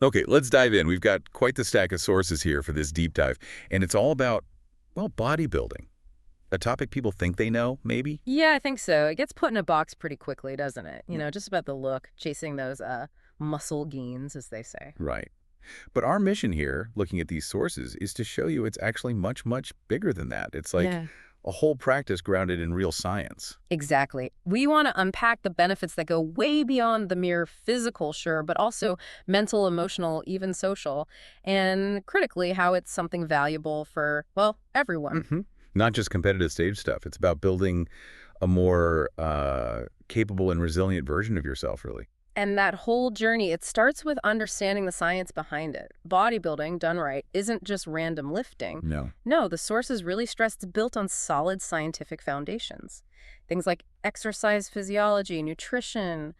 Okay, let's dive in. We've got quite the stack of sources here for this deep dive, and it's all about, well, bodybuilding. A topic people think they know, maybe? Yeah, I think so. It gets put in a box pretty quickly, doesn't it? Mm. Just about the look, chasing those muscle gains, as they say. Right. But our mission here, looking at these sources, is to show you it's actually much, much bigger than that. It's like Yeah. a whole practice grounded in real science. Exactly. We want to unpack the benefits that go way beyond the mere physical, sure, but also mental, emotional, even social, and critically, how it's something valuable for, well, everyone. hmm Not just competitive stage stuff. It's about building a more capable and resilient version of yourself, really. And that whole journey, it starts with understanding the science behind it. Bodybuilding, done right, isn't just random lifting. No. No, the source is really stressed it's built on solid scientific foundations. Things like exercise physiology, nutrition,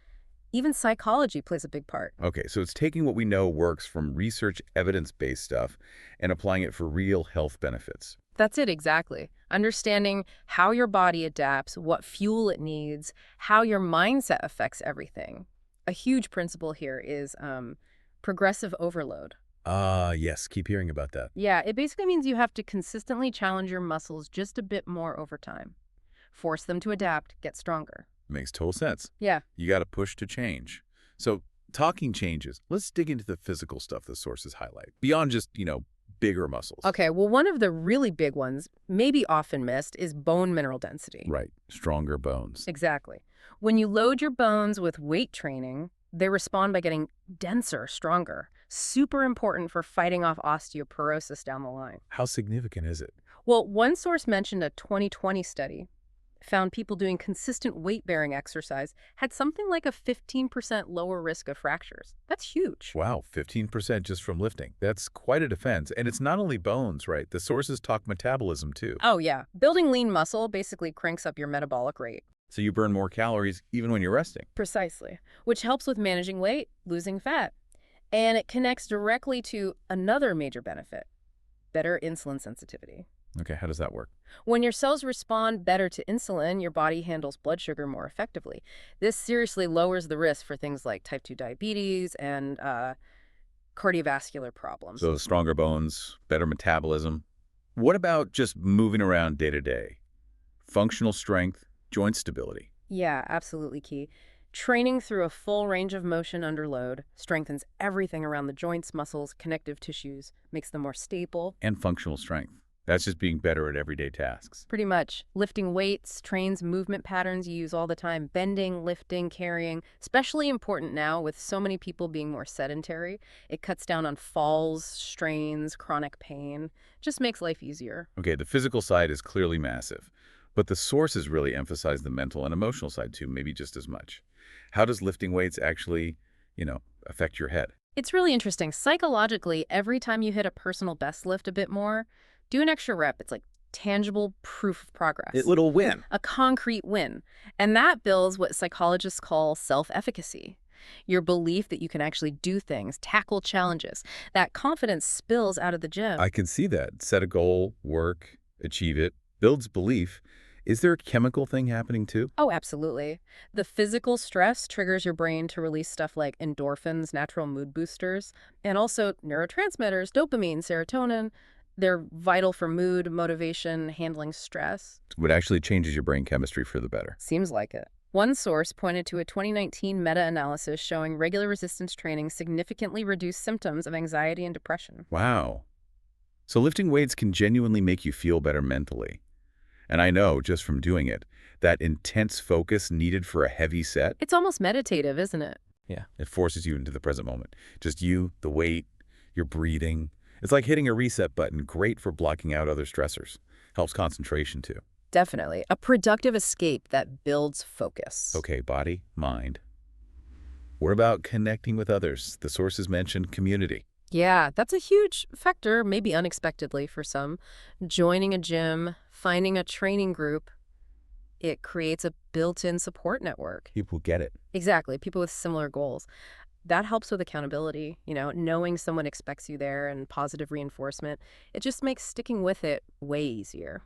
even psychology plays a big part. Okay, so it's taking what we know works from research evidence-based stuff and applying it for real health benefits. That's it exactly. Understanding how your body adapts, what fuel it needs, how your mindset affects everything. A huge principle here is progressive overload. Ah, yes, keep hearing about that. Yeah, it basically means you have to consistently challenge your muscles just a bit more over time. Force them to adapt, get stronger. Makes total sense. Yeah. You got to push to change. So, talking changes, let's dig into the physical stuff the sources highlight, beyond just, bigger muscles. Okay, well, one of the really big ones, maybe often missed, is bone mineral density. Right, stronger bones. Exactly. When you load your bones with weight training, they respond by getting denser, stronger. Super important for fighting off osteoporosis down the line. How significant is it? Well, one source mentioned a 2020 study found people doing consistent weight-bearing exercise had something like a 15% lower risk of fractures. That's huge. Wow, 15% just from lifting. That's quite a defense. And it's not only bones, right? The sources talk metabolism too. Oh, yeah. Building lean muscle basically cranks up your metabolic rate. So you burn more calories even when you're resting. Precisely. Which helps with managing weight, losing fat. And it connects directly to another major benefit, better insulin sensitivity. Okay, how does that work? When your cells respond better to insulin, your body handles blood sugar more effectively. This seriously lowers the risk for things like type 2 diabetes and cardiovascular problems. So stronger bones, better metabolism. What about just moving around day to day? Functional strength, joint stability. Yeah, absolutely key. Training through a full range of motion under load strengthens everything around the joints, muscles, connective tissues, makes them more stable. And functional strength. That's just being better at everyday tasks. Pretty much. Lifting weights trains movement patterns you use all the time. Bending, lifting, carrying. Especially important now with so many people being more sedentary. It cuts down on falls, strains, chronic pain. Just makes life easier. Okay, the physical side is clearly massive, but the sources really emphasize the mental and emotional side too, maybe just as much. How does lifting weights actually, affect your head? It's really interesting. Psychologically, every time you hit a personal best lift a bit more, do an extra rep. It's like tangible proof of progress. A little win. A concrete win. And that builds what psychologists call self-efficacy. Your belief that you can actually do things, tackle challenges. That confidence spills out of the gym. I can see that. Set a goal, work, achieve it, builds belief. Is there a chemical thing happening too? Oh, absolutely. The physical stress triggers your brain to release stuff like endorphins, natural mood boosters, and also neurotransmitters, dopamine, serotonin. They're vital for mood, motivation, handling stress. What actually changes your brain chemistry for the better? Seems like it. One source pointed to a 2019 meta-analysis showing regular resistance training significantly reduced symptoms of anxiety and depression. Wow. So lifting weights can genuinely make you feel better mentally. And I know, just from doing it, that intense focus needed for a heavy set, It's almost meditative, isn't it? yeah, it forces you into the present moment. Just you, the weight, your breathing. It's like hitting a reset button, great for blocking out other stressors. Helps concentration too. Definitely. A productive escape that builds focus. Okay, body, mind. What about connecting with others? The sources mentioned community. Yeah, that's a huge factor, maybe unexpectedly for some. Joining a gym, finding a training group, it creates a built-in support network. People get it. Exactly, people with similar goals. That helps with accountability, knowing someone expects you there and positive reinforcement. It just makes sticking with it way easier.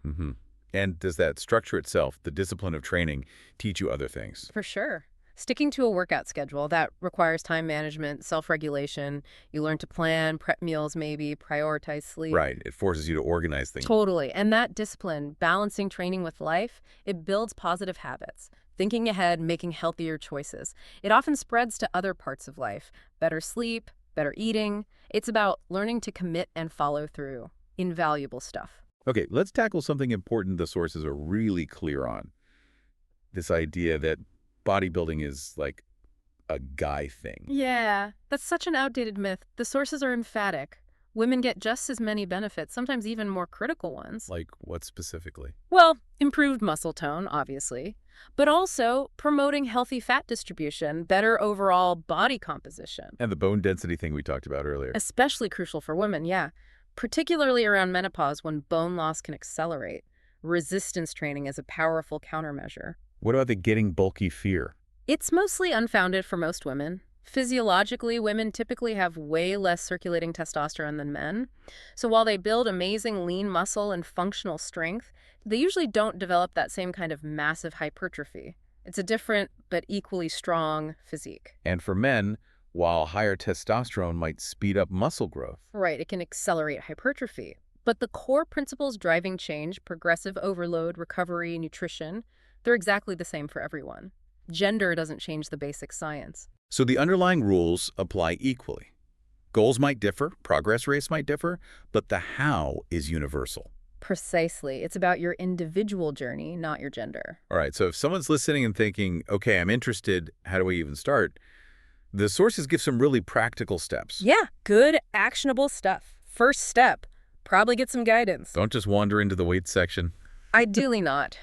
And does that structure itself, the discipline of training, teach you other things? For sure. Sticking to a workout schedule that requires time management, self-regulation. You learn to plan, prep meals maybe, prioritize sleep. Right. It forces you to organize things. Totally. And that discipline, balancing training with life, it builds positive habits. Thinking ahead, making healthier choices. It often spreads to other parts of life. Better sleep, better eating. It's about learning to commit and follow through. Invaluable stuff. Okay, let's tackle something important the sources are really clear on. This idea that bodybuilding is like a guy thing. Yeah, that's such an outdated myth. The sources are emphatic. Women get just as many benefits, sometimes even more critical ones. Like what specifically? Well, improved muscle tone, obviously, but also promoting healthy fat distribution, better overall body composition. And the bone density thing we talked about earlier. Especially crucial for women, yeah. Particularly around menopause when bone loss can accelerate. Resistance training is a powerful countermeasure. What about the getting bulky fear? It's mostly unfounded for most women. Physiologically, women typically have way less circulating testosterone than men. So while they build amazing lean muscle and functional strength, they usually don't develop that same kind of massive hypertrophy. It's a different but equally strong physique. And for men, while higher testosterone might speed up muscle growth. Right, it can accelerate hypertrophy. But the core principles driving change, progressive overload, recovery, nutrition, they're exactly the same for everyone. Gender doesn't change the basic science. So the underlying rules apply equally. Goals might differ, progress rates might differ, but the how is universal. Precisely. It's about your individual journey, not your gender. All right, so if someone's listening and thinking, okay, I'm interested, how do I even start? The sources give some really practical steps. Yeah, good, actionable stuff. First step, probably get some guidance. Don't just wander into the weight section. Ideally not.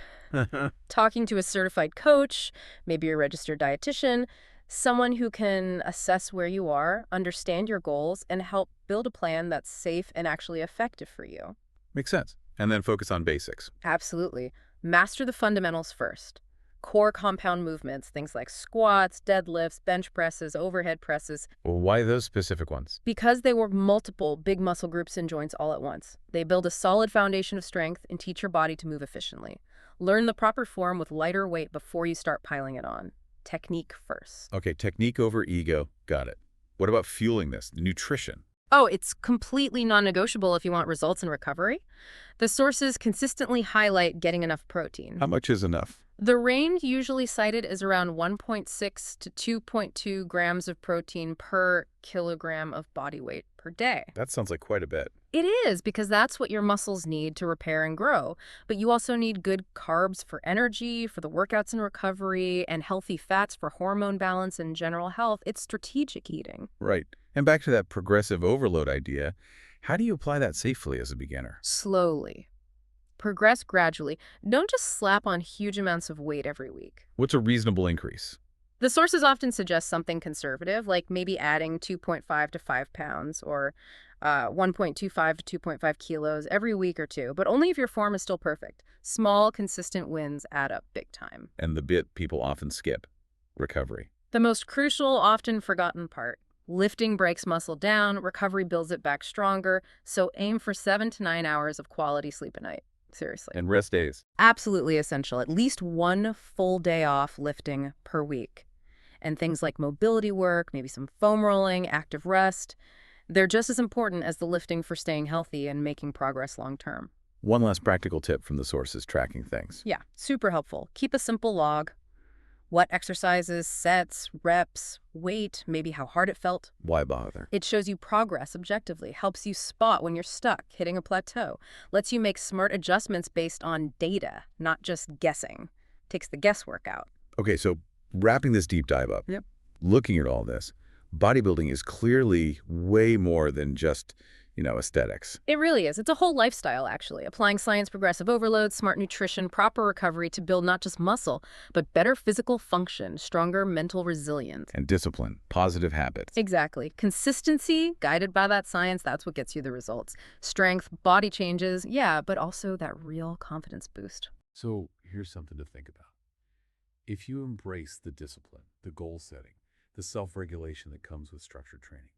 Talking to a certified coach, maybe a registered dietitian, someone who can assess where you are, understand your goals, and help build a plan that's safe and actually effective for you. Makes sense. And then focus on basics. Absolutely. Master the fundamentals first. Core compound movements, things like squats, deadlifts, bench presses, overhead presses, Well, why those specific ones? because they work multiple big muscle groups and joints all at once. They build a solid foundation of strength and teach your body to move efficiently. Learn the proper form with lighter weight before you start piling it on. Technique first. Okay, technique over ego. Got it. What about fueling this? Nutrition. Oh, it's completely non-negotiable if you want results in recovery. The sources consistently highlight getting enough protein. How much is enough? The range usually cited is around 1.6 to 2.2 grams of protein per kilogram of body weight per day. That sounds like quite a bit. It is, because that's what your muscles need to repair and grow. But you also need good carbs for energy, for the workouts and recovery, and healthy fats for hormone balance and general health. It's strategic eating. Right. And back to that progressive overload idea, how do you apply that safely as a beginner? Slowly. Progress gradually. Don't just slap on huge amounts of weight every week. What's a reasonable increase? The sources often suggest something conservative, like maybe adding 2.5 to 5 pounds or 1.25 to 2.5 kilos every week or two, but only if your form is still perfect. Small, consistent wins add up big time. And the bit people often skip, recovery. The most crucial, often forgotten part. Lifting breaks muscle down, recovery builds it back stronger, so aim for 7 to 9 hours of quality sleep a night. Seriously. And rest days. Absolutely essential. At least one full day off lifting per week. And things like mobility work, maybe some foam rolling, active rest, they're just as important as the lifting for staying healthy and making progress long term. One last practical tip from the sources tracking things. Yeah, super helpful. Keep a simple log. What exercises, sets, reps, weight, maybe how hard it felt. Why bother? It shows you progress objectively, helps you spot when you're stuck, hitting a plateau, lets you make smart adjustments based on data, not just guessing. Takes the guesswork out. Okay, so wrapping this deep dive up, Yep. looking at all this, bodybuilding is clearly way more than just, aesthetics. It really is. It's a whole lifestyle, actually. Applying science, progressive overload, smart nutrition, proper recovery to build not just muscle, but better physical function, stronger mental resilience. And discipline, positive habits. Exactly. Consistency, guided by that science, that's what gets you the results. Strength, body changes, yeah, but also that real confidence boost. So here's something to think about. If you embrace the discipline, the goal setting, the self-regulation that comes with structured training,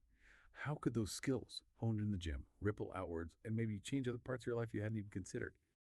how could those skills honed in the gym ripple outwards and maybe change other parts of your life you hadn't even considered?